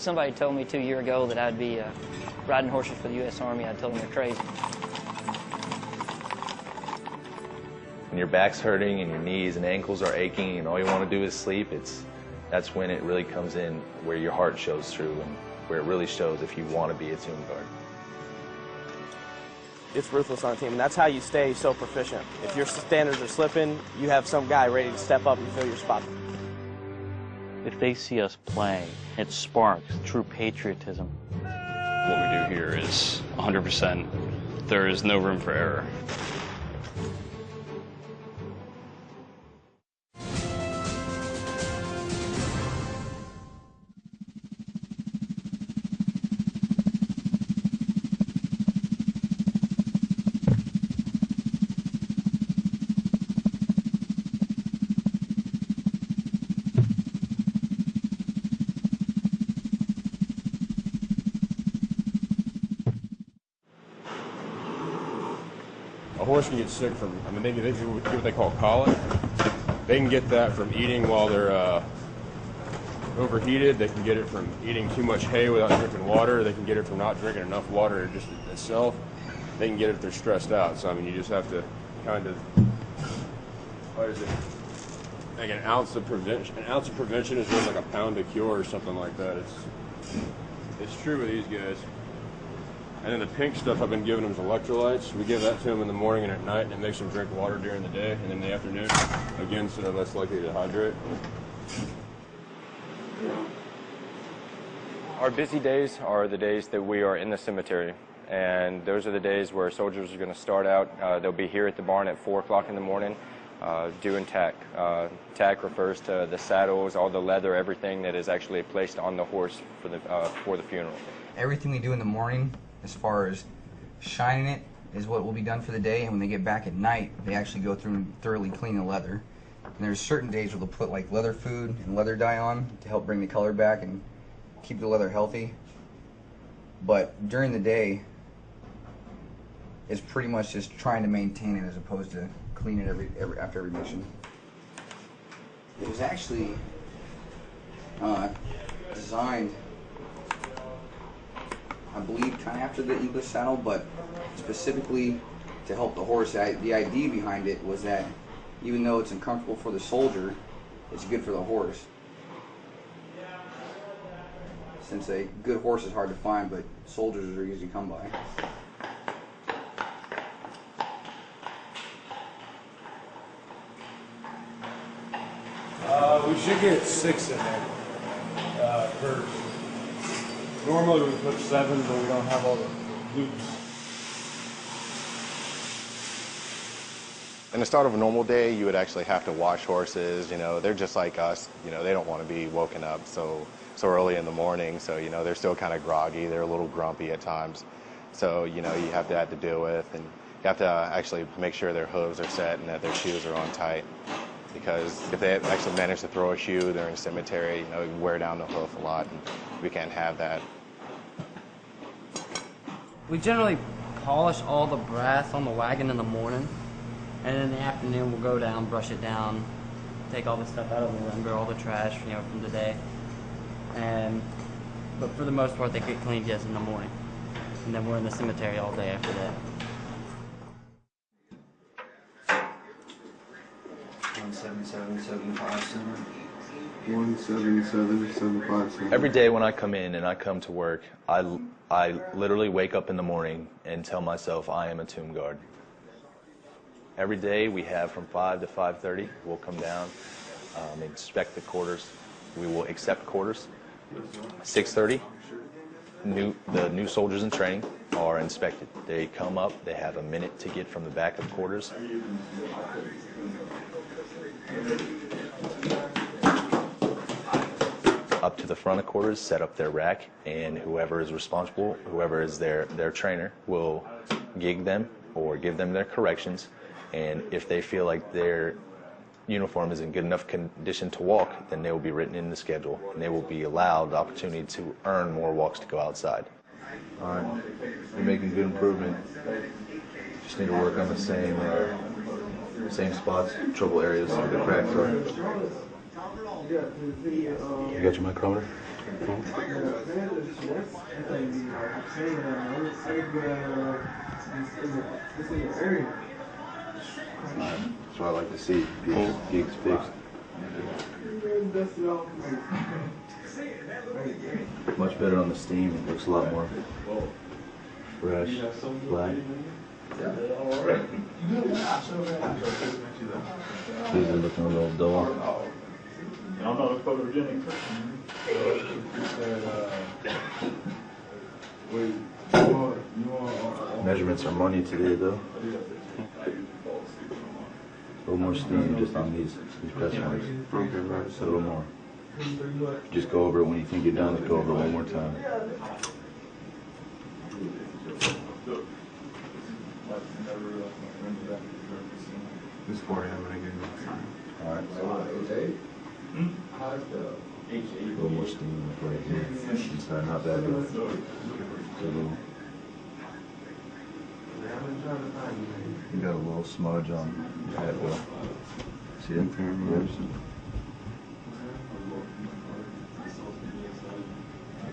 somebody told me 2 years ago that I'd be riding horses for the U.S. Army, I'd told them they're crazy. When your back's hurting and your knees and ankles are aching and all you want to do is sleep, that's when it really comes in, where your heart shows through and where it really shows if you want to be a Tomb Guard. It's ruthless on a team, and that's how you stay so proficient. If your standards are slipping, you have some guy ready to step up and fill your spot. If they see us playing, it sparks true patriotism. What we do here is 100%. There is no room for error. A horse can get sick from, they get what they call colic. They can get that from eating while they're overheated. They can get it from eating too much hay without drinking water. They can get it from not drinking enough water just itself. They can get it if they're stressed out. So, you just have to kind of, what is it? Like an ounce of prevention. An ounce of prevention is worth like a pound of cure or something like that. It's true with these guys. And then the pink stuff I've been giving them is electrolytes. We give that to them in the morning and at night, and it makes them drink water during the day. And in the afternoon, again, so they're less likely to hydrate. Our busy days are the days that we are in the cemetery. And those are the days where soldiers are going to start out. They'll be here at the barn at 4 o'clock in the morning doing tack. Tack refers to the saddles, all the leather, everything that is actually placed on the horse for the funeral. Everything we do in the morning, as far as shining it, is what will be done for the day, and when they get back at night, they actually go through and thoroughly clean the leather. And there's certain days where they'll put like leather food and leather dye on to help bring the color back and keep the leather healthy. But during the day, it's pretty much just trying to maintain it as opposed to clean it after every mission. It was actually designed, I believe, kind of after the English saddle, but specifically to help the horse. The idea behind it was that even though it's uncomfortable for the soldier, it's good for the horse. Since a good horse is hard to find, but soldiers are easy to come by. We should get 6 in there first. Normally we put 7, but we don't have all the loops. In the start of a normal day, you would actually have to wash horses. They're just like us. They don't want to be woken up so early in the morning. So, they're still kind of groggy. They're a little grumpy at times. So, you have to deal with, and you have to actually make sure their hooves are set and that their shoes are on tight. Because if they actually manage to throw a shoe during a cemetery, it would wear down the hoof a lot, and we can't have that. We generally polish all the brass on the wagon in the morning, and in the afternoon we'll go down, brush it down, take all the stuff out of the limber, all the trash, from the day. But for the most part, they get cleaned just in the morning, and then we're in the cemetery all day after that. 177.75 177.75. Every day when I come in and I come to work, I literally wake up in the morning and tell myself I am a Tomb Guard. Every day we have from 5 to 5:30. We'll come down, inspect the quarters. We will accept quarters. 6:30. The new soldiers in training are inspected. They come up. They have a minute to get from the back of quarters up to the front of quarters, set up their rack, and whoever is responsible, whoever is their trainer, will gig them or give them their corrections. And if they feel like their uniform is in good enough condition to walk, then they will be written in the schedule, and they will be allowed the opportunity to earn more walks to go outside. All right, you're making good improvement. Just need to work on the same spots, trouble areas where the cracks are. You got your micrometer? That's what I like to see. Geeks fixed. Much better on the steam. It looks a lot more fresh, black. These are looking a little dull. I'm not a photogenic person. Measurements are money today, though. A little more steam just on these press marks. So a little more. Just go over it when you think you're done. Go over it one more time. This 4 a.m. when I get enough time. All right. A little more steam right here. Inside, not bad though. Just a little. You got a little smudge on your head, Will. See it?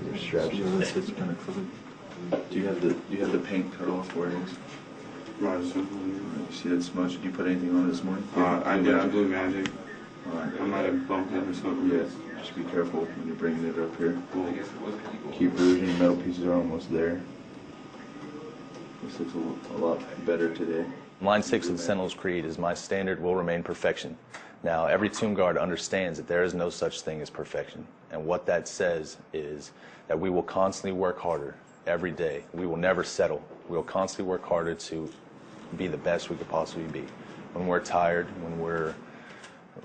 Your straps. It's kind of crooked. Do you have the paint cut off where it is? Right. You see that smudge? Did you put anything on it this morning? I did. I Blue Magic. All right. I might have bumped it or something. Yes. Just be careful when you're bringing it up here. Keep bruising. Your metal pieces are almost there. This looks a lot better today. Line 6 of the Sentinel's Creed is my standard will remain perfection. Now, every tomb guard understands that there is no such thing as perfection. And what that says is that we will constantly work harder every day. We will never settle. We will constantly work harder to be the best we could possibly be. When we're tired, when we're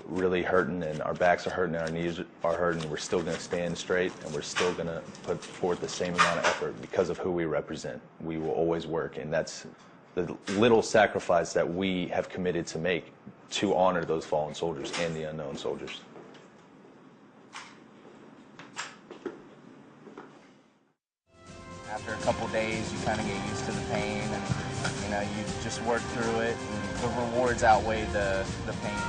really hurting and our backs are hurting and our knees are hurting, we're still going to stand straight and we're still going to put forth the same amount of effort because of who we represent. We will always work, and that's the little sacrifice that we have committed to make to honor those fallen soldiers and the unknown soldiers. After a couple days, you kind of get used to the pain, and you just work through it, and the rewards outweigh the pain.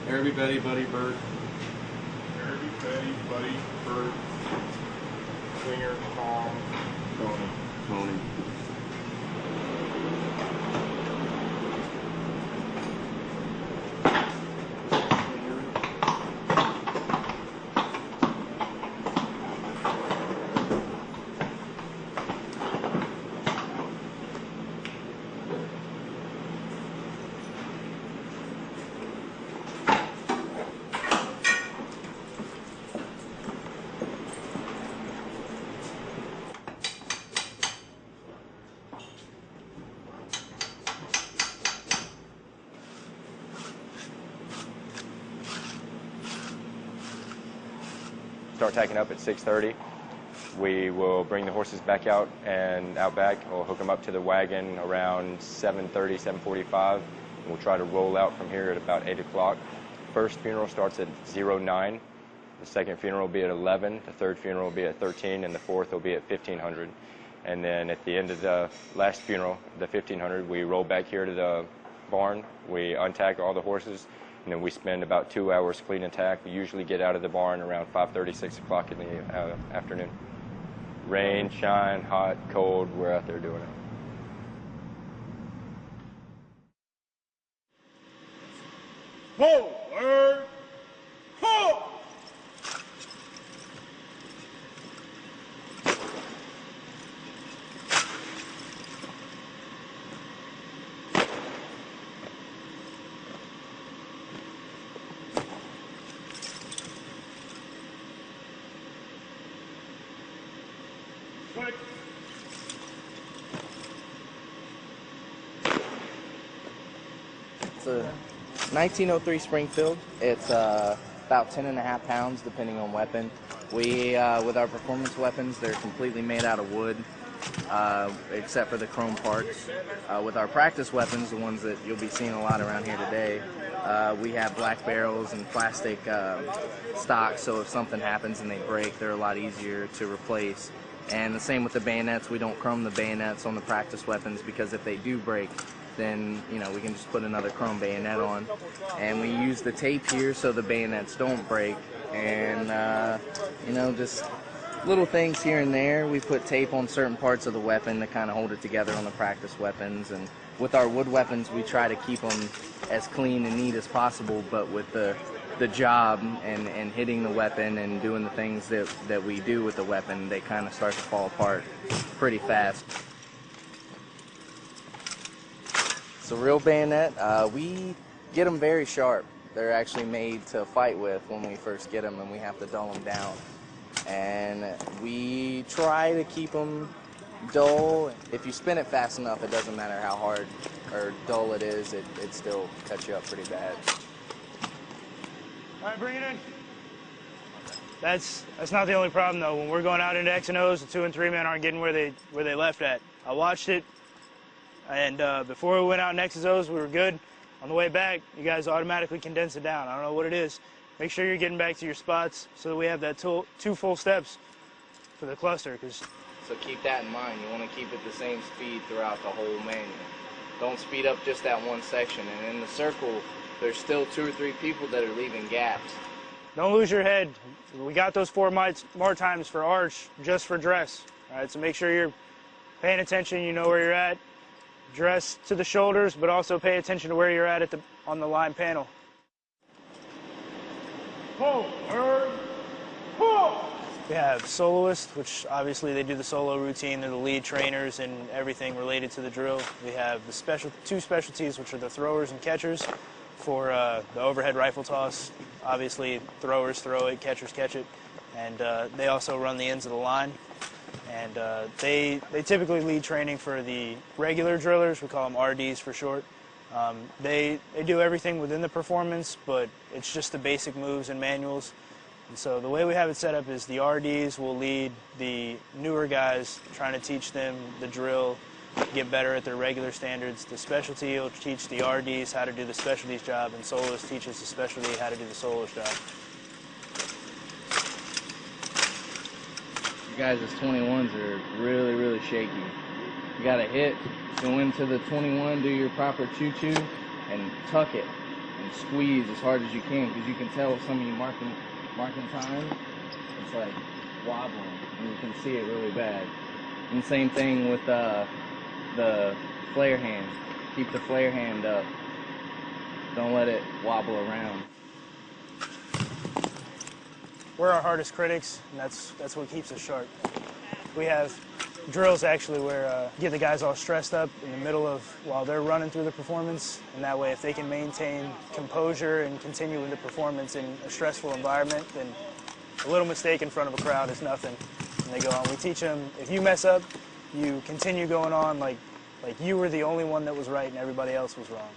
Herbie, Betty, Buddy, Bird. Herbie, Betty, Buddy, Bird. Singer, Tom, Tony. Start tacking up at 6:30. We will bring the horses back out and out back. We'll hook them up to the wagon around 7:30, 7:45, and we'll try to roll out from here at about 8 o'clock. First funeral starts at 09. The second funeral will be at 11. The third funeral will be at 13, and the fourth will be at 1500. And then at the end of the last funeral, the 1500, we roll back here to the barn. We untack all the horses, and then we spend about 2 hours clean and tack. We usually get out of the barn around 5:30, 6 o'clock in the afternoon. Rain, shine, hot, cold, we're out there doing it. Forward! Ho! Quick! It's a 1903 Springfield. It's about 10.5 pounds, depending on weapon. We, with our performance weapons, they're completely made out of wood. except for the chrome parts. With our practice weapons, the ones that you'll be seeing a lot around here today, we have black barrels and plastic stocks, so if something happens and they break, they're a lot easier to replace. And the same with the bayonets. We don't chrome the bayonets on the practice weapons because if they do break, then we can just put another chrome bayonet on. And we use the tape here so the bayonets don't break. And just little things here and there. We put tape on certain parts of the weapon to kind of hold it together on the practice weapons. And with our wood weapons, we try to keep them as clean and neat as possible, but with the job and hitting the weapon and doing the things that we do with the weapon, they kind of start to fall apart pretty fast. So real bayonet, we get them very sharp. They're actually made to fight with when we first get them, and we have to dull them down. And we try to keep them dull. If you spin it fast enough, it doesn't matter how hard or dull it is, it still cuts you up pretty bad. All right, bring it in. That's not the only problem though. When we're going out into X and O's, the 2 and 3 men aren't getting where they left at. I watched it, and before we went out in X and O's, we were good. On the way back, you guys automatically condense it down. I don't know what it is. Make sure you're getting back to your spots so that we have that 2 full steps for the cluster. So keep that in mind. You want to keep it the same speed throughout the whole manual. Don't speed up just that one section. And in the circle, there's still 2 or 3 people that are leaving gaps. Don't lose your head. We got those 4 more times for arch, just for dress. All right, so make sure you're paying attention. You know where you're at. Dress to the shoulders, but also pay attention to where you're at on the line panel. We have soloists, which obviously they do the solo routine. They're the lead trainers in everything related to the drill. We have the 2 specialties, which are the throwers and catchers. For the overhead rifle toss, obviously throwers throw it, catchers catch it, and they also run the ends of the line. And they typically lead training for the regular drillers. We call them RDs for short. They do everything within the performance, but it's just the basic moves and manuals. And so the way we have it set up is the RDs will lead the newer guys, trying to teach them the drill, get better at their regular standards. The specialty will teach the RDs how to do the specialties job, and soloist teaches the specialty how to do the soloist job. You guys' 21s are really, really shaky. You got to hit, go into the 21, do your proper choo-choo, and tuck it and squeeze as hard as you can, because you can tell if some of you marking time, it's like wobbling, and you can see it really bad. And same thing with the flare hand. Keep the flare hand up. Don't let it wobble around. We're our hardest critics, and that's what keeps us sharp. We have drills actually where get the guys all stressed up in the middle of while they're running through the performance, and that way if they can maintain composure and continue in the performance in a stressful environment, then a little mistake in front of a crowd is nothing, and they go on. We teach them, if you mess up, you continue going on like you were the only one that was right and everybody else was wrong.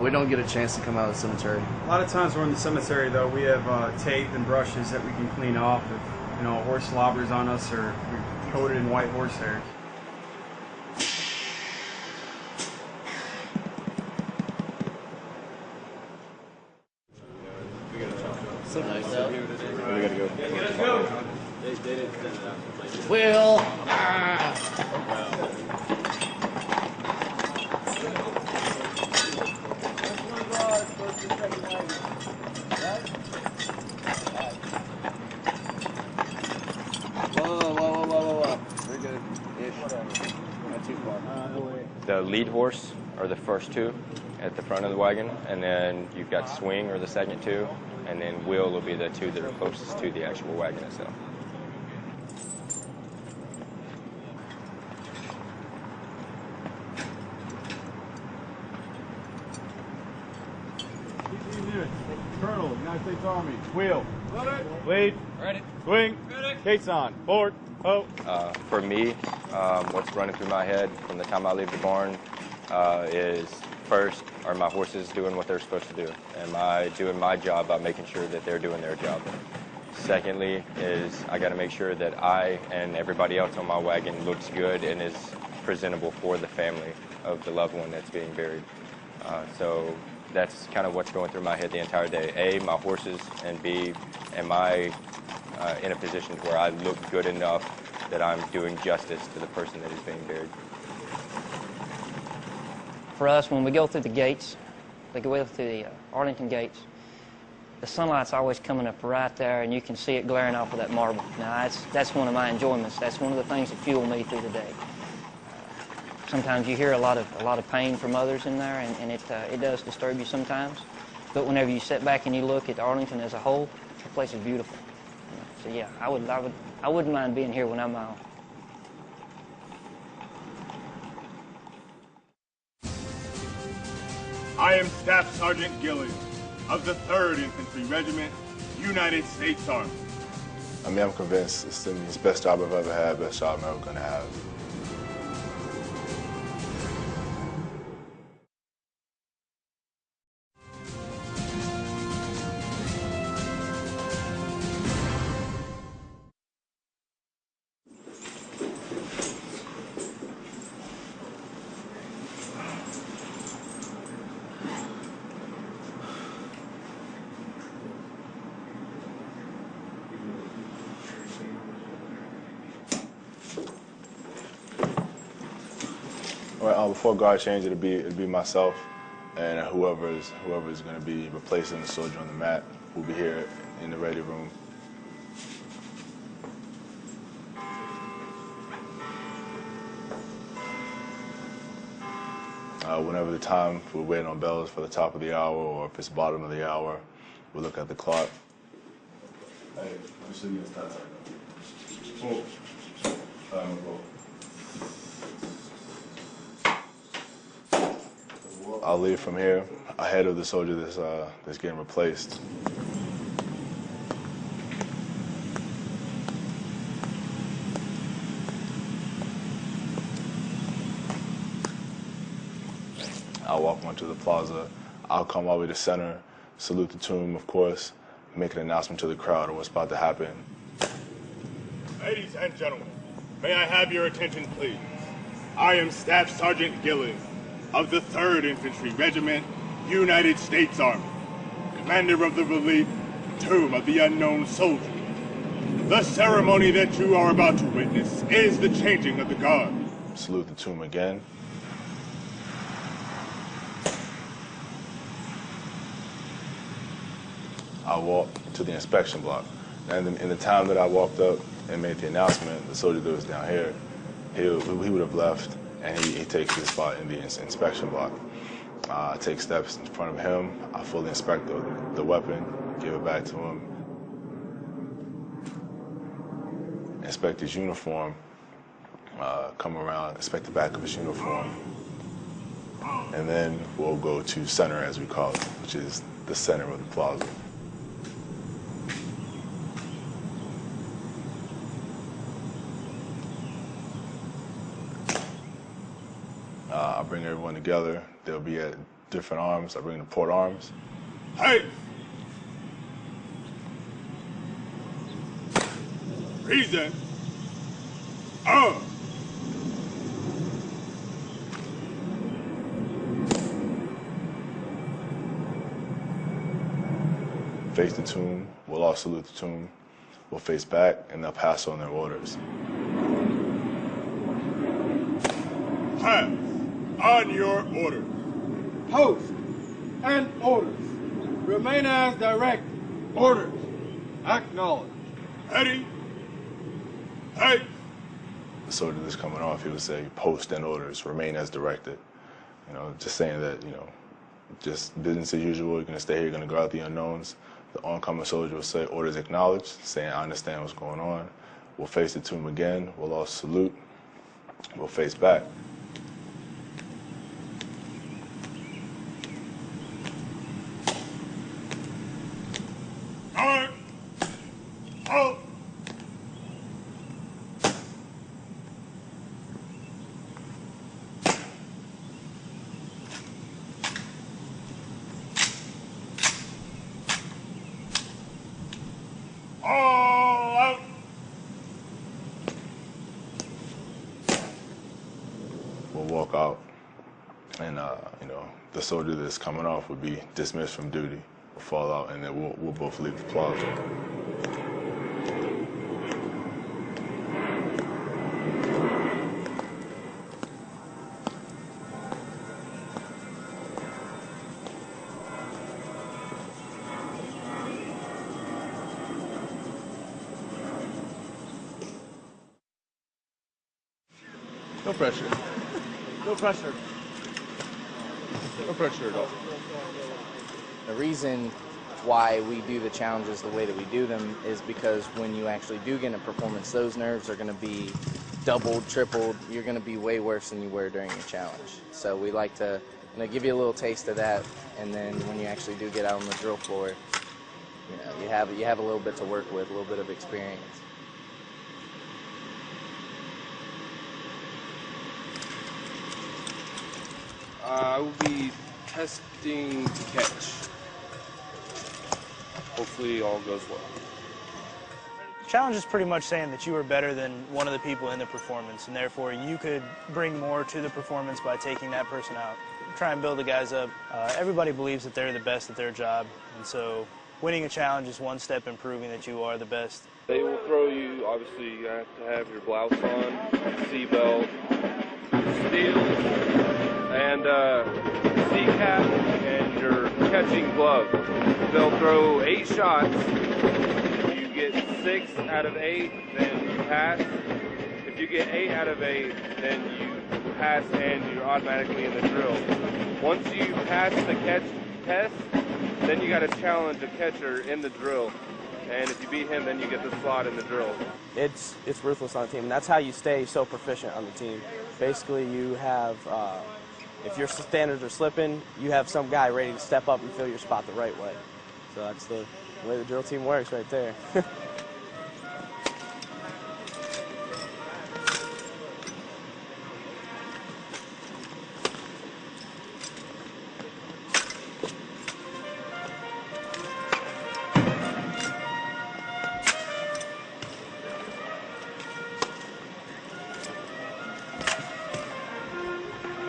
We don't get a chance to come out of the cemetery. A lot of times we're in the cemetery, though, we have tape and brushes that we can clean off if, a horse slobbers on us or we're coated in white horsehair. We gotta go. Will. Whoa. We're good-ish. Not too far. The lead horse are the first 2 at the front of the wagon, and then you've got swing or the second 2, and then wheel will be the 2 that are closest to the actual wagon itself. Colonel, United States Army. Wheel. Ready. Lead. Ready. Swing. Ready. Gates on. Forward. Ho. For me, what's running through my head from the time I leave the barn is first, are my horses doing what they're supposed to do? Am I doing my job by making sure that they're doing their job? Secondly is I got to make sure that I and everybody else on my wagon looks good and is presentable for the family of the loved one that's being buried. So that's kind of what's going through my head the entire day. A, my horses, and B, am I in a position where I look good enough that I'm doing justice to the person that is being buried. For us, when we go through the gates, we go through the Arlington gates, the sunlight's always coming up right there, and you can see it glaring off of that marble. Now, that's one of my enjoyments. That's one of the things that fuel me through the day. Sometimes you hear a lot of pain from others in there, and it does disturb you sometimes. But whenever you sit back and you look at Arlington as a whole, the place is beautiful. So yeah, I wouldn't mind being here when I'm out. I am Staff Sergeant Gillies of the 3rd Infantry Regiment, United States Army. I mean, I'm convinced it's the best job I've ever had, best job I'm ever going to have. Before guard change, it'd be myself, and whoever is going to be replacing the soldier on the mat will be here in the ready room. Whenever the time we're waiting on bells for the top of the hour, or if it's bottom of the hour, we'll look at the clock. Hey, let me show you the stats right now. I'll leave from here ahead of the soldier that's getting replaced. I'll walk onto the plaza. I'll come all the way to center, salute the tomb, of course, make an announcement to the crowd of what's about to happen. Ladies and gentlemen, may I have your attention, please? I am Staff Sergeant Gillies of the 3rd Infantry Regiment, United States Army, commander of the relief Tomb of the Unknown Soldier. The ceremony that you are about to witness is the changing of the guard. Salute the tomb again. I'll walk to the inspection block. And in the time that I walked up and made the announcement, the soldier that was down here, he would have left, and he takes his spot in the inspection block. I take steps in front of him. I fully inspect the weapon, give it back to him. Inspect his uniform, come around, inspect the back of his uniform. And then we'll go to center, as we call it, which is the center of the plaza. I bring everyone together. They'll be at different arms. I bring the port arms. Hey! Reason. Face the tomb. We'll all salute the tomb. We'll face back, and they'll pass on their orders. Pass on your orders. Post and orders. Remain as directed. Orders. Acknowledged. Ready. Hey. The soldier that's coming off, he would say, post and orders, remain as directed. You know, just saying that, you know, just business as usual, you're gonna stay here, you're gonna go out the unknowns. The oncoming soldier will say, orders acknowledged, saying, I understand what's going on. We'll face the tomb again, we'll all salute, we'll face back. All out. We'll walk out, and the soldier that's coming off would be dismissed from duty, will fall out, and then we'll both leave the plaza. No pressure. No pressure. No pressure at all. The reason why we do the challenges the way that we do them is because when you actually do get in a performance, those nerves are going to be doubled, tripled. You're going to be way worse than you were during your challenge. So we like to give you a little taste of that, and then when you actually do get out on the drill floor, you have a little bit to work with, a little bit of experience. I will be testing to catch. Hopefully all goes well. Challenge is pretty much saying that you are better than one of the people in the performance, and therefore you could bring more to the performance by taking that person out. Try and build the guys up. Everybody believes that they're the best at their job, and so winning a challenge is one step in proving that you are the best. They will throw you, obviously you have to have your blouse on, seatbelt, steel, and C-cap, and your catching glove. They'll throw 8 shots. If you get 6 out of 8, then you pass. If you get 8 out of 8, then you pass and you're automatically in the drill. Once you pass the catch test, then you got to challenge a catcher in the drill. And if you beat him, then you get the slot in the drill. It's ruthless on the team, and that's how you stay so proficient on the team. Basically, you have, if your standards are slipping, you have some guy ready to step up and fill your spot the right way. So that's the way the drill team works right there.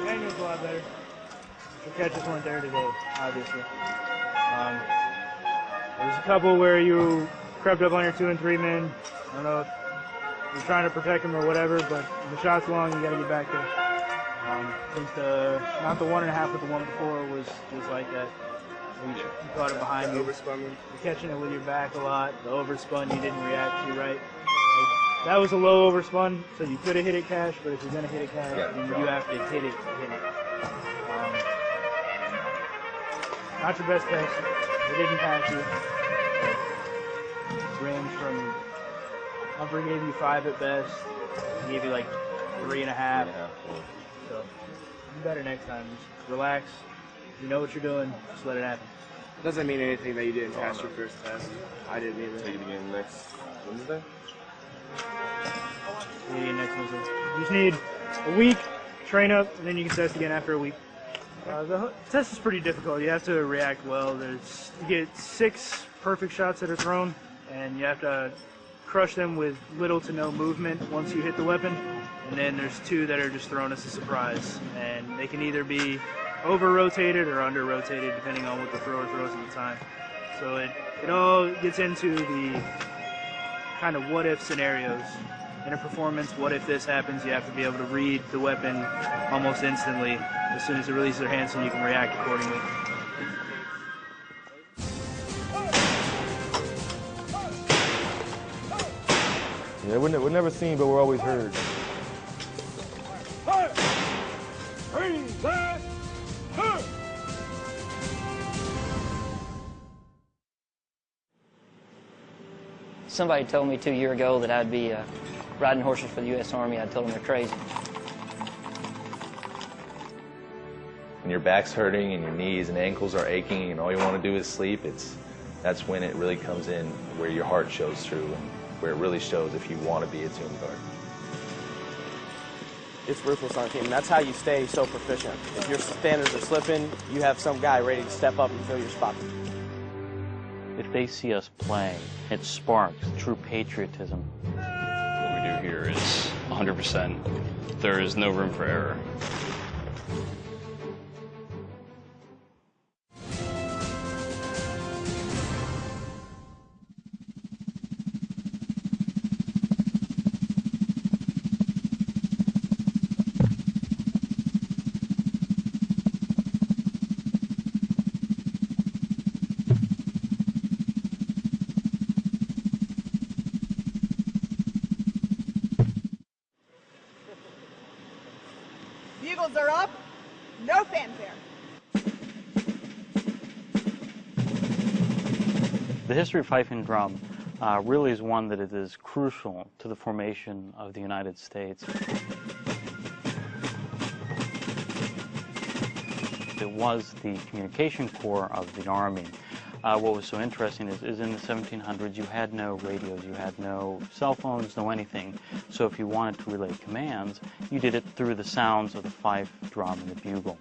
Manual's a lot better. The catches weren't there today, obviously. There was a couple where you crept up on your 2 and 3 men. I don't know if you're trying to protect them or whatever, but when the shot's long, you got to get back there. I think not the 1.5, but the one before was like that. You caught it behind you. You're catching it with your back a lot. The overspun, you didn't react to right. That was a low overspun, so you could have hit it cash, but if you're going to hit it cash, then you have to hit it to hit it. Not your best test. It didn't pass you. Range from, Humphrey gave you 5 at best. He gave you like 3.5. So, do better next time. Just relax. You know what you're doing. Just let it happen. Doesn't mean anything that you didn't pass your first test. I didn't either. Take it again next Wednesday? Yeah, next Wednesday. You just need a week, train up, and then you can test again after a week. The test is pretty difficult. You have to react well. You get 6 perfect shots that are thrown, and you have to crush them with little to no movement once you hit the weapon. And then there's 2 that are just thrown as a surprise, and they can either be over-rotated or under-rotated depending on what the thrower throws at the time. So it all gets into the kind of what-if scenarios. In a performance, what if this happens? You have to be able to read the weapon almost instantly. As soon as it releases their hand, so you can react accordingly. Yeah, we're never seen, but we're always heard. Somebody told me 2 years ago that I'd be riding horses for the U.S. Army. I told them they're crazy. When your back's hurting and your knees and ankles are aching and all you want to do is sleep, that's when it really comes in, where your heart shows through and where it really shows if you want to be a Tomb Guard. It's ruthless on the team, and that's how you stay so proficient. If your standards are slipping, you have some guy ready to step up and fill your spot. If they see us play, it sparks true patriotism. What we do here is 100%. There is no room for error. Bugles are up. No fanfare. The history of fife and drum really is one that it is crucial to the formation of the United States. It was the communication corps of the Army. What was so interesting is in the 1700s you had no radios, you had no cell phones, no anything. So if you wanted to relay commands, you did it through the sounds of the fife, drum, and the bugle.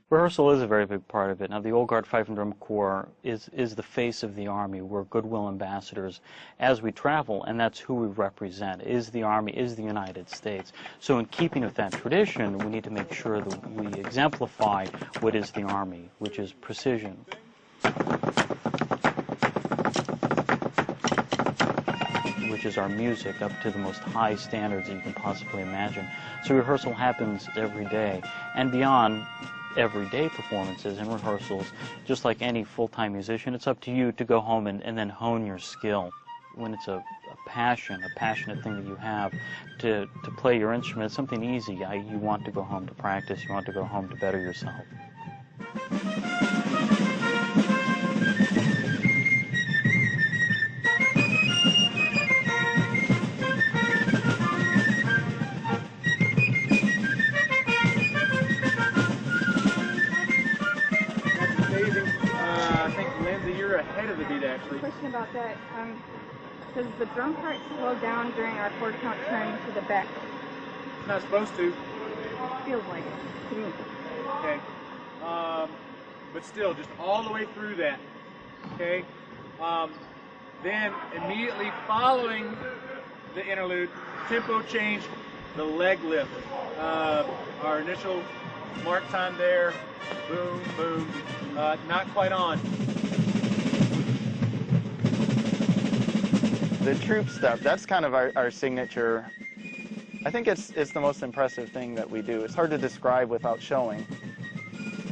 Rehearsal is a very big part of it. Now, the Old Guard Fife and Drum Corps is the face of the Army. We're goodwill ambassadors as we travel, and that's who we represent, is the Army, is the United States. So in keeping with that tradition, we need to make sure that we exemplify what is the Army, which is precision. Which is our music up to the most high standards that you can possibly imagine. So rehearsal happens every day, and beyond everyday performances and rehearsals, just like any full-time musician, it's up to you to go home and then hone your skill. When it's a passionate thing that you have to play your instrument, it's something easy. You want to go home to practice, you want to go home to better yourself. Question about that. Does the drum part slow down during our 4-count turn to the back? It's not supposed to. Feels like it to me. Okay. But still, just all the way through that. Okay. Then immediately following the interlude, tempo change, the leg lift. Our initial mark time there, boom, boom, not quite on. The troop step, that's kind of our signature. I think it's the most impressive thing that we do. It's hard to describe without showing.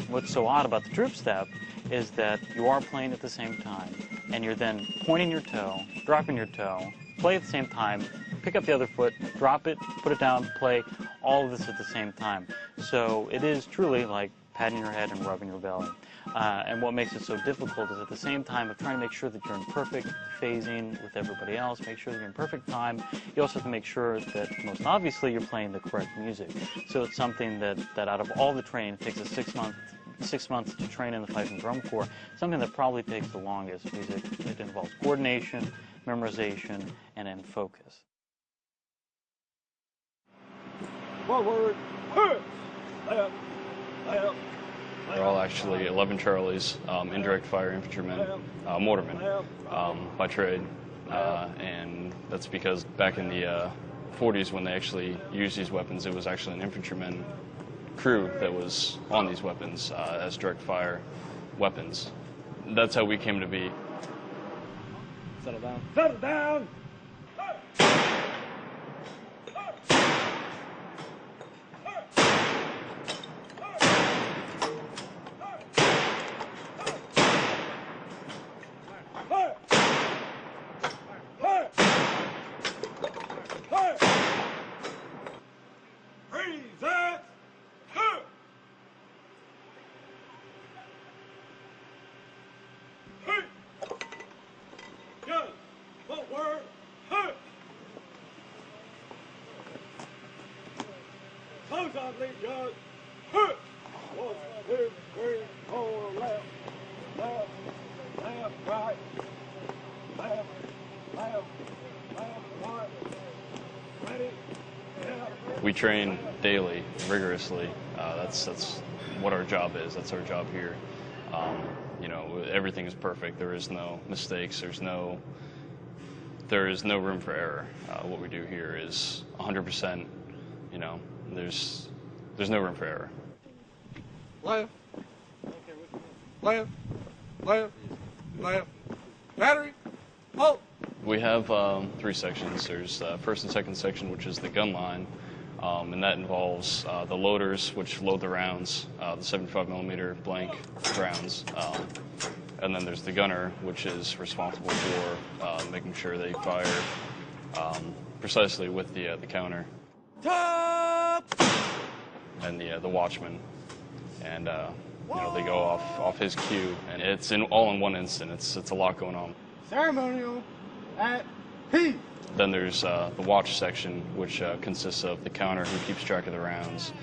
What's so odd about the troop step is that you are playing at the same time, and you're then pointing your toe, dropping your toe, play at the same time, pick up the other foot, drop it, put it down, play, all of this at the same time. So it is truly like patting your head and rubbing your belly. And what makes it so difficult is at the same time of trying to make sure that you're in perfect phasing with everybody else, make sure that you're in perfect time, you also have to make sure that most obviously you're playing the correct music. So it's something that out of all the training, it takes us 6 months to train in the Fife and Drum Corps, something that probably takes the longest because it involves coordination, memorization, and then focus. Forward, left, left. They're all actually 11 Charlies, indirect fire infantrymen, mortarmen by trade. And that's because back in the 40s when they actually used these weapons, it was actually an infantryman crew that was on these weapons as direct fire weapons. That's how we came to be. Settle down. Settle down! we train daily, rigorously. That's what our job is. That's our job here. You know, everything is perfect. There is no mistakes. There is no room for error. What we do here is 100%. You know, there's no room for error. Left. Left. Left. Left. Battery. Halt. We have 3 sections. There's first and second section, which is the gun line, and that involves the loaders, which load the rounds, the 75mm blank rounds, and then there's the gunner, which is responsible for making sure they fire precisely with the counter. Top. And the watchman, and you know, they go off his cue, and it's all in one instant. It's a lot going on. Ceremonial at peace. Then there's the watch section, which consists of the counter, who keeps track of the rounds,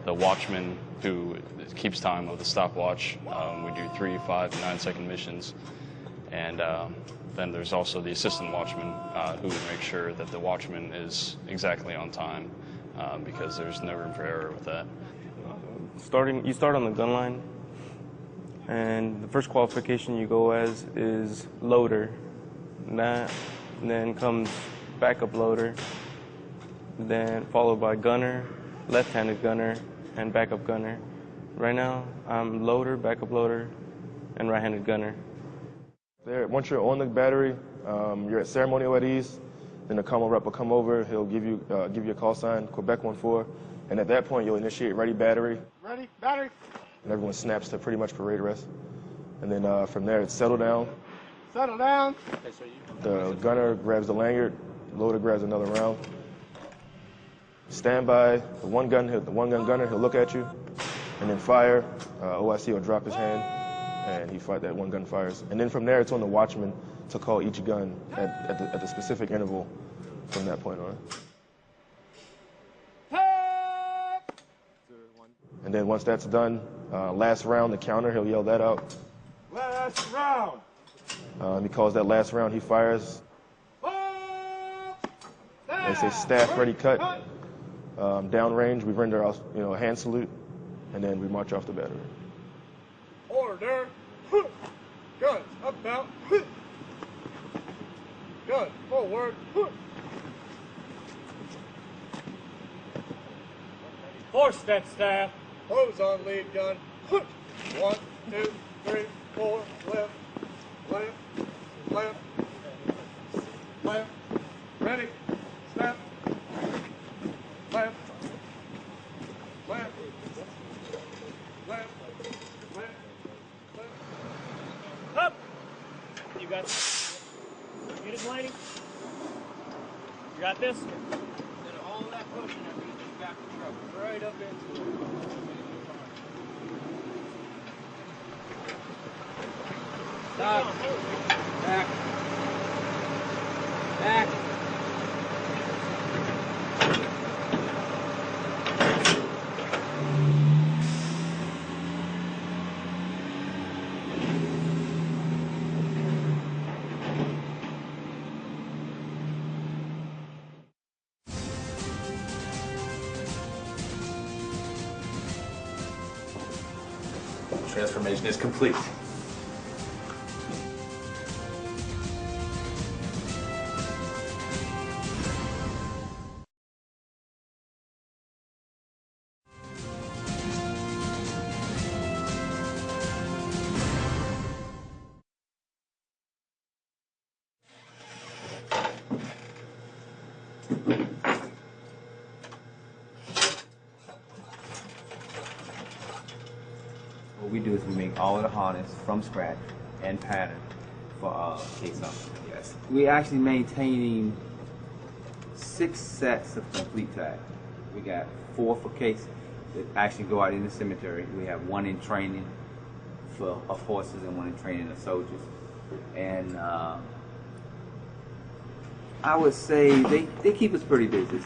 the watchman, who keeps time with the stopwatch. We do 3, 5, and 9-second missions, and then there's also the assistant watchman, who would make sure that the watchman is exactly on time, because there's no room for error with that. You start on the gun line, and the first qualification you go as is loader. And then comes backup loader, then followed by gunner, left-handed gunner, and backup gunner. Right now, I'm loader, backup loader, and right-handed gunner. Once you're on the battery, you're at ceremonial at ease. Then the commo rep will come over. He'll give you a call sign, Quebec 14, and at that point you'll initiate ready battery. Ready. Battery. And everyone snaps to pretty much parade rest. And then from there it's settle down. Settle down. The gunner grabs the lanyard, the loader grabs another round. Stand by, the one gun gunner, he'll look at you, and then fire. OIC will drop his hand, and that one gun fires. And then from there, it's on the watchman to call each gun at the specific interval from that point on. And then once that's done, last round, the counter, he'll yell that out. Last round. He calls that last round, he fires. They say staff ready cut. Downrange, we render our a hand salute, and then we march off the battery. Order. Guns up now. Guns forward. Horse that staff. Hose on lead gun. 1, 2, 3, 4. Left. Left. Left. Left. Ready. Step. Left. Left. Left. Left. Left. Up. You got this. Get it, Blaney. You got this? All that pushing everything back to truck. Right up into it. Stop. Back. Back. Transformation is complete. What we do is we make all of the harness from scratch and pattern for case up. Yes. We're actually maintaining 6 sets of complete tags. We got 4 for case that actually go out in the cemetery. We have 1 in training of horses and 1 in training of soldiers. And I would say they keep us pretty busy.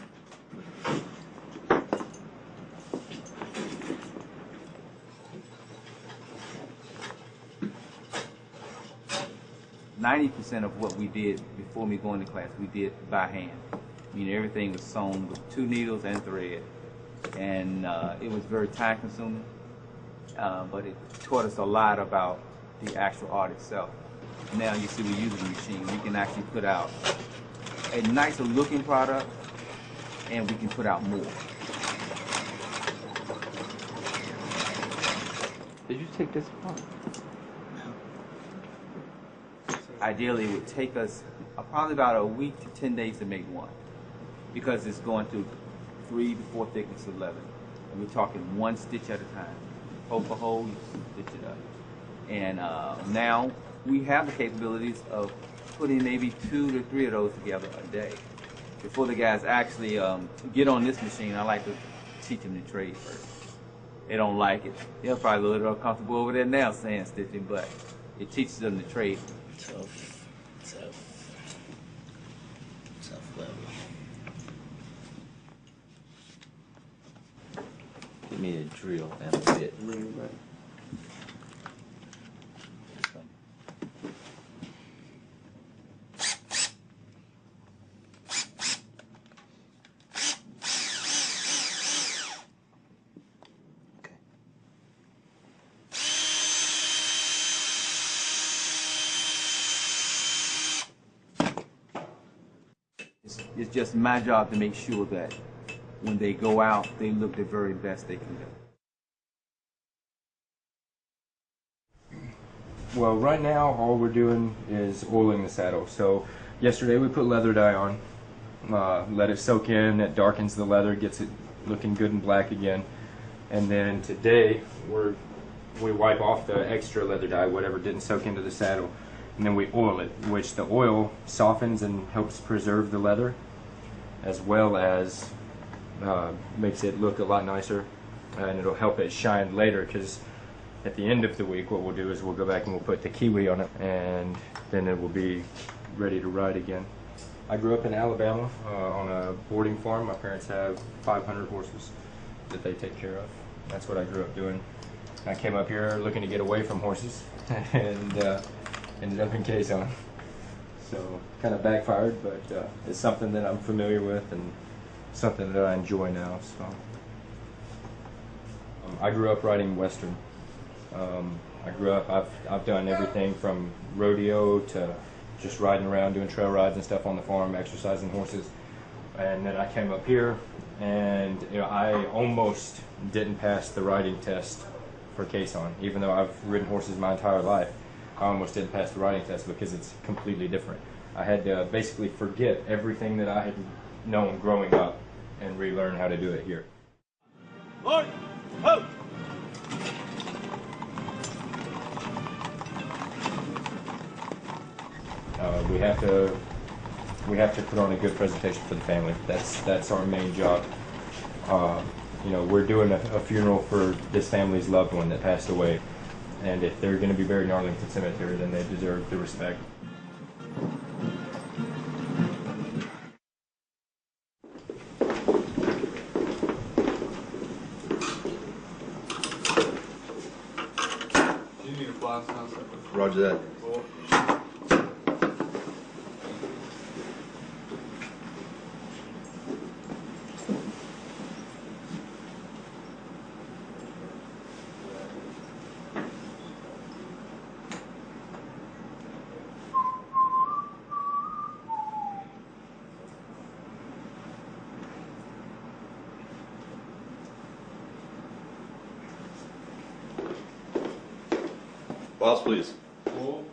90% of what we did before me going to class, we did by hand. meaning everything was sewn with 2 needles and thread. And it was very time consuming, but it taught us a lot about the actual art itself. Now you see we use the machine. We can actually put out a nicer looking product, and we can put out more. Did you take this apart? Ideally, it would take us probably about a week to 10 days to make one, because it's going through 3 to 4 thickness of leather. And we're talking 1 stitch at a time. Hole for hole, you stitch it up. And now we have the capabilities of putting maybe 2 to 3 of those together a day. Before the guys actually get on this machine, I like to teach them the trade first. They don't like it. They're probably a little uncomfortable over there now saying stitching, but it teaches them the trade. Tough level. Give me a drill and a bit. It's just my job to make sure that when they go out, they look the very best they can do. Well, right now, all we're doing is oiling the saddle. So yesterday we put leather dye on, let it soak in, it darkens the leather, gets it looking good and black again. And then today we wipe off the extra leather dye, whatever didn't soak into the saddle, and then we oil it, which the oil softens and helps preserve the leather, as well as makes it look a lot nicer, and it'll help it shine later, because at the end of the week what we'll do is we'll go back and we'll put the kiwi on it, and then it will be ready to ride again. I grew up in Alabama on a boarding farm. My parents have 500 horses that they take care of. That's what I grew up doing. I came up here looking to get away from horses and ended up in Quezon. So kind of backfired, but it's something that I'm familiar with and something that I enjoy now. So I grew up riding Western. I've done everything from rodeo to just riding around doing trail rides and stuff on the farm, exercising horses. And then I came up here, and I almost didn't pass the riding test for Quezon, even though I've ridden horses my entire life. I almost didn't pass the riding test because it's completely different. I had to basically forget everything that I had known growing up and relearn how to do it here. Lord, ho! We have to put on a good presentation for the family. That's our main job. We're doing a funeral for this family's loved one that passed away. And if they're going to be buried in Arlington Cemetery, then they deserve the respect. Do you need a flask now, sir? Roger that. Cool. Boss, please. Cool.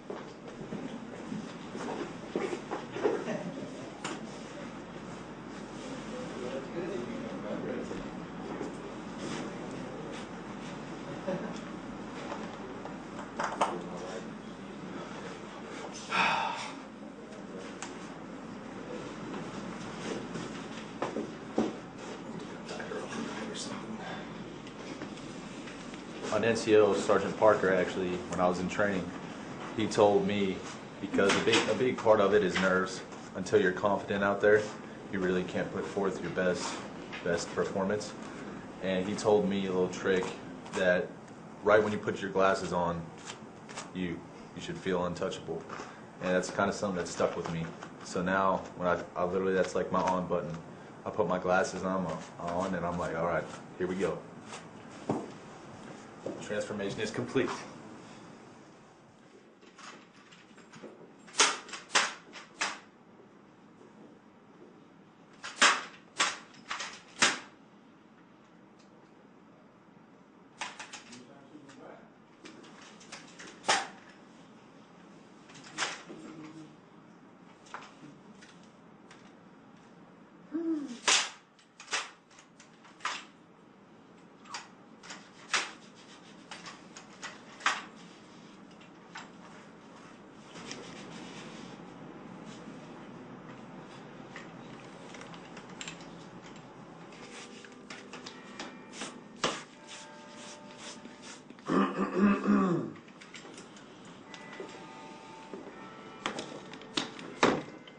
On NCO, Sergeant Parker, actually, when I was in training, he told me, because a big part of it is nerves. Until you're confident out there, you really can't put forth your best performance. And he told me a little trick that right when you put your glasses on, you should feel untouchable. And that's kind of something that stuck with me. So now, when I literally, that's like my on button. I put my glasses on, and I'm like, all right, here we go. Transformation is complete.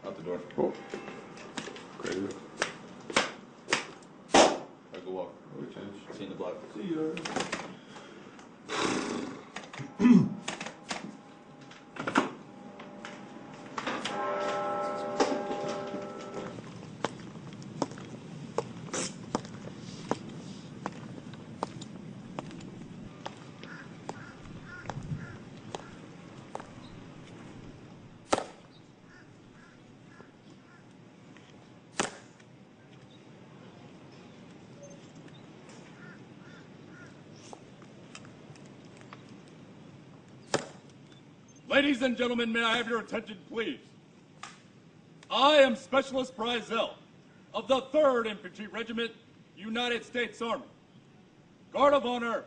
Out the door. Oh. Crazy. Have a good walk. See you in the block. See you. Ladies and gentlemen, may I have your attention, please? I am Specialist Bryzell of the 3rd Infantry Regiment, United States Army. Guard of Honor,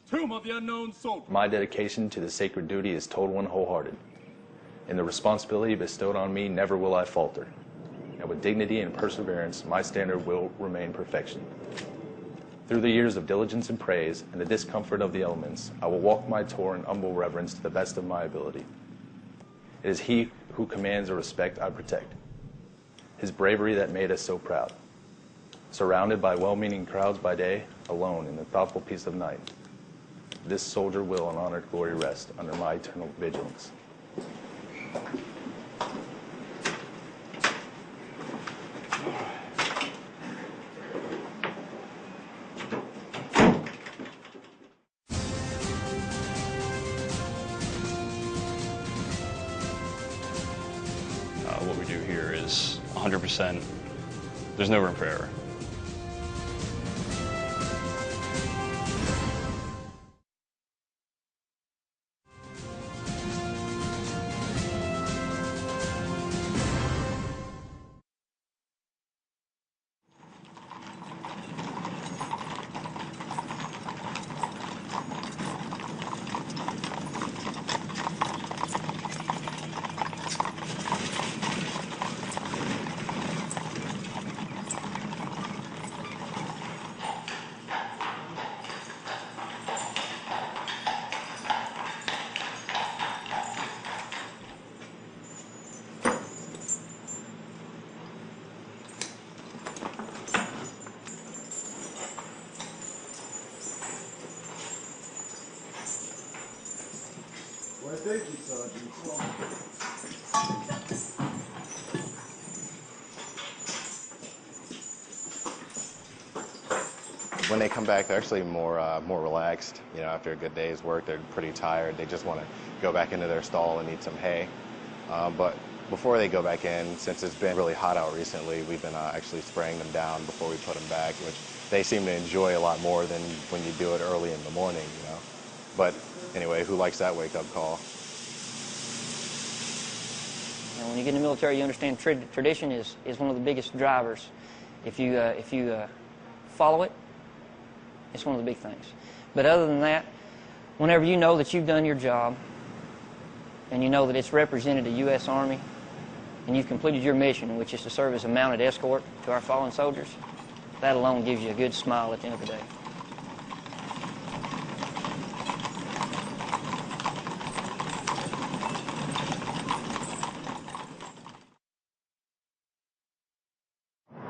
Tomb of the Unknown Soldier. My dedication to the sacred duty is total and wholehearted. In the responsibility bestowed on me, never will I falter. And with dignity and perseverance, my standard will remain perfection. Through the years of diligence and praise and the discomfort of the elements, I will walk my tour in humble reverence to the best of my ability. It is he who commands the respect I protect. His bravery that made us so proud. Surrounded by well-meaning crowds by day, alone in the thoughtful peace of night. This soldier will in honored glory rest under my eternal vigilance. What we do here is 100%, there's no room for error. Well, thank you, Sergeant. When they come back, they're actually more relaxed. You know, after a good day's work, they're pretty tired. They just want to go back into their stall and eat some hay. But before they go back in, since it's been really hot out recently, we've been actually spraying them down before we put them back, which they seem to enjoy a lot more than when you do it early in the morning, you know. But anyway, who likes that wake-up call? And when you get in the military, you understand tradition is one of the biggest drivers. If you follow it, it's one of the big things. But other than that, whenever you know that you've done your job and you know that it's represented the U.S. Army and you've completed your mission, which is to serve as a mounted escort to our fallen soldiers, that alone gives you a good smile at the end of the day.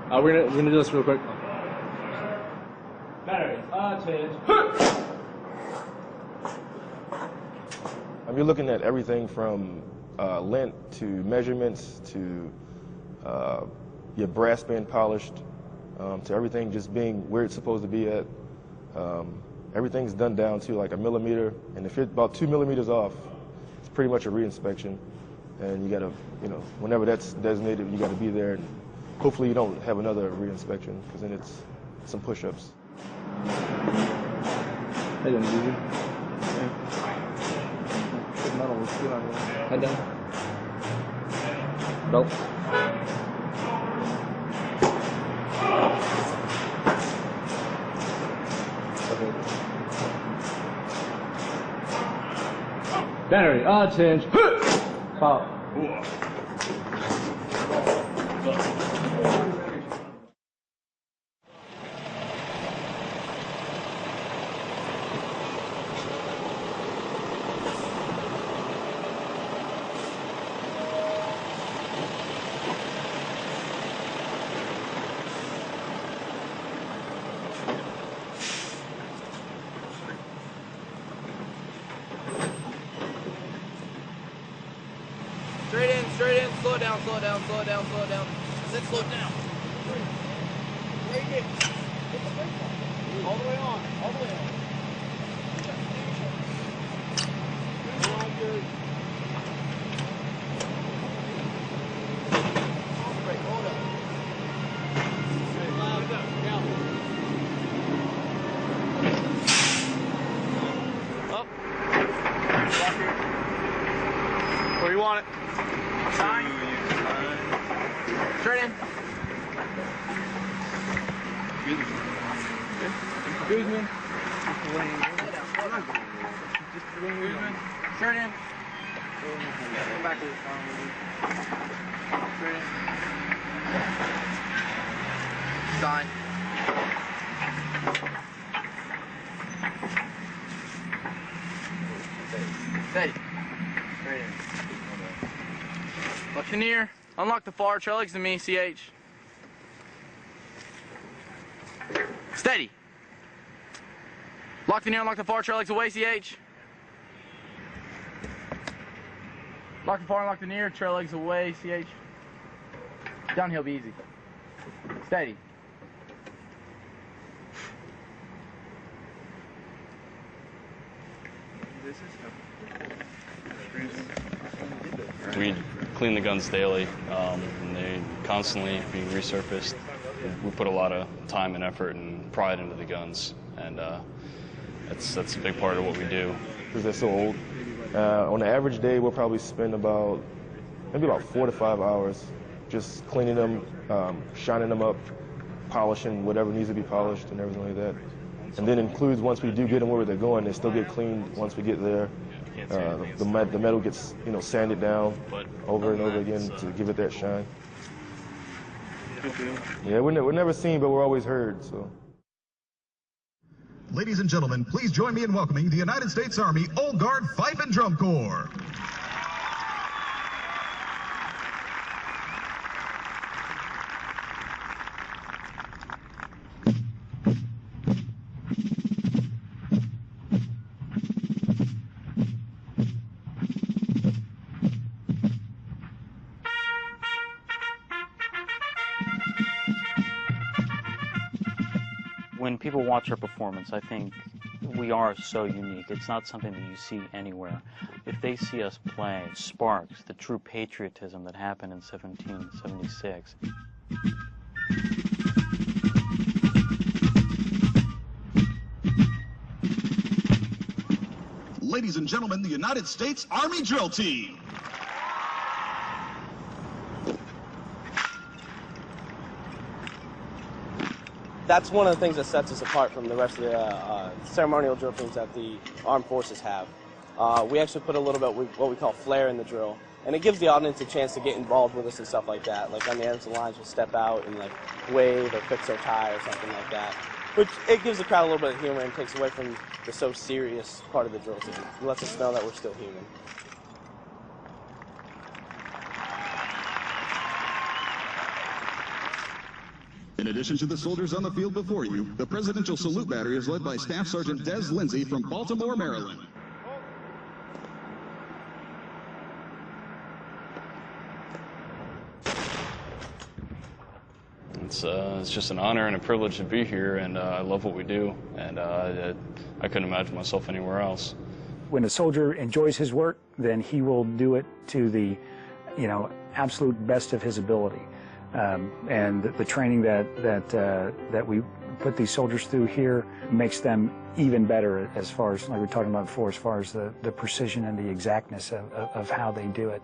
We're gonna do this real quick. Battery, attend. You're looking at everything from length to measurements to your brass being polished to everything just being where it's supposed to be at. Everything's done down to like a millimeter, and if you're about 2 millimeters off, it's pretty much a re-inspection. And you gotta, you know, whenever that's designated, you gotta be there. And hopefully you don't have another re-inspection, because then it's some push-ups. Hey, doing easy. Good metal, looks good on you. Head down. Belt. Battery, change. Pop. Straight in, slow it down, slow it down, slow it down, slow it down. Then slow it down. Right in. All the way on, all the way on. Concentrate, hold up. Up. Lock here. Where you want it? Sign. Straight in. Excuse me. Straight in. Come back to the phone. Straight in. Sign. Steady. Straight in. Buccaneer, unlock the far trail legs to me, CH. Steady. Lock the near, unlock the far trail legs away, CH. Lock the far, unlock the near, trail legs away, CH. Downhill, be easy. Steady. We clean the guns daily, and they constantly being resurfaced. We put a lot of time and effort and pride into the guns, and that's a big part of what we do. Because they're so old. On an average day, we'll probably spend maybe about 4 to 5 hours just cleaning them, shining them up, polishing whatever needs to be polished and everything like that. And then includes once we do get them where they're going, they still get cleaned once we get there. The metal gets, sanded down over and over again to give it that shine. Yeah, we're never seen, but we're always heard. So. Ladies and gentlemen, please join me in welcoming the United States Army Old Guard Fife and Drum Corps. When people watch our performance, I think we are so unique. It's not something that you see anywhere. If they see us play, sparks the true patriotism that happened in 1776. Ladies and gentlemen, the United States Army Drill Team. That's one of the things that sets us apart from the rest of the ceremonial drill teams that the armed forces have. We actually put a little bit of what we call flair in the drill, and it gives the audience a chance to get involved with us and stuff like that. Like on the ends of the lines, we'll step out and like wave or fix their tie or something like that. Which it gives the crowd a little bit of humor and takes away from the so serious part of the drill team. It lets us know that we're still human. In addition to the soldiers on the field before you, the Presidential Salute Battery is led by Staff Sergeant Des Lindsay from Baltimore, Maryland. it's just an honor and a privilege to be here, and I love what we do, and I couldn't imagine myself anywhere else. When a soldier enjoys his work, then he will do it to the, absolute best of his ability. And the training that we put these soldiers through here makes them even better as far as, like we were talking about before, as far as the precision and the exactness of how they do it.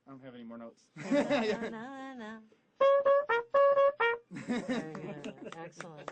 I don't have any more notes. No. Very good. Excellent.